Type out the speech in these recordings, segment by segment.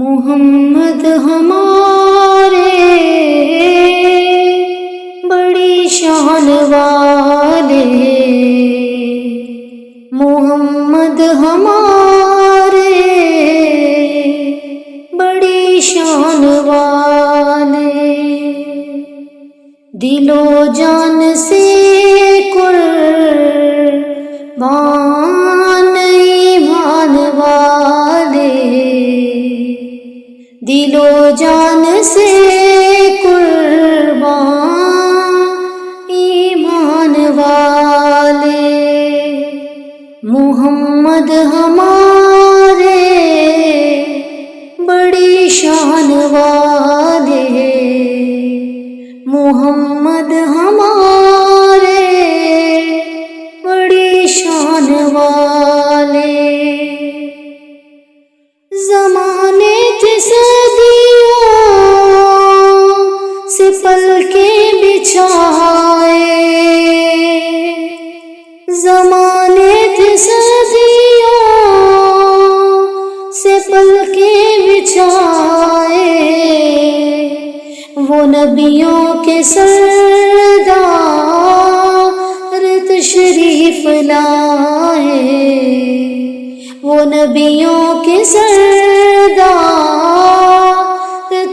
محمد ہمارے بڑی شان والے، محمد ہمارے بڑی شان والے، دل و جان سے قربان ایمان والے، دل و جان سے قربان ایمان والے، محمد ہمارے بڑی شان والے، محمد ہمارے بڑی شان والے، زمانے تھے صدیوں سے پلکیں بچھائے، زمانے تھے صدیوں سے پلکیں بچھائے، وہ نبیوں کے سردار تشریف لائے، وہ نبیوں کے سردار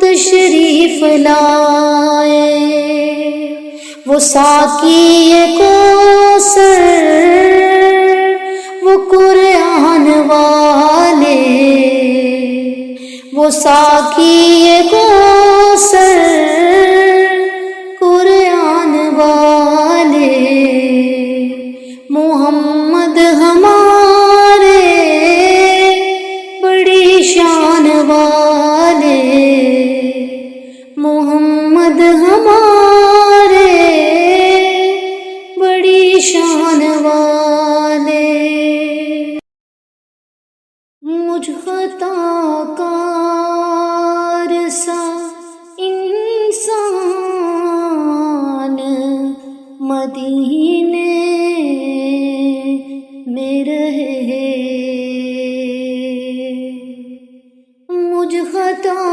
تشریف لائے، وہ ساقی کوثر وہ قرآن والے، وہ ساقی کوثر قرآن والے، محمد ہمارے بڑی شان والے، محمد ہمارے بڑی شان والے، مجھ خطا کار سا انسان مدینے میں رہے، مجھ خطا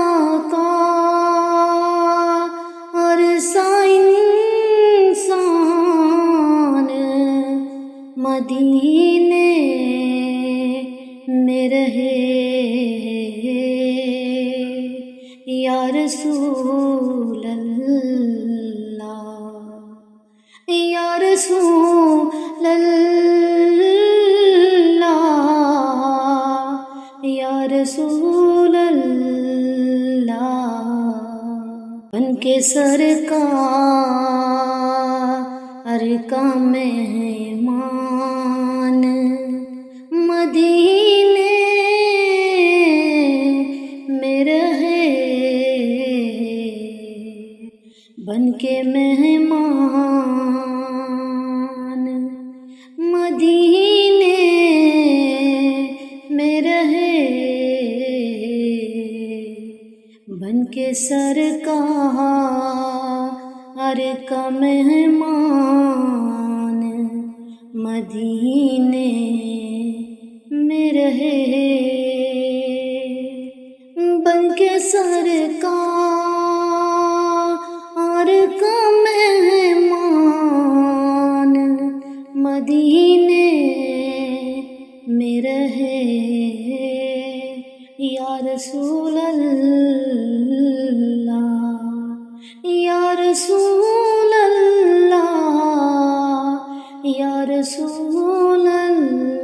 کار سا انسان مدینے میں رہے، یا رسول اللہ، یا رسول اللہ، یا رسول اللہ، بن کے سرکار کا مہمان مدینے میں رہے، بن کے مہمان مدینے میں رہے، بن کے سرکار کا مہمان مدینے میں رہے، بن کے سرکار کا مہمان مدینے میں رہے، یا رسول اللہ، یا رسول اللہ، یا رسول اللہ۔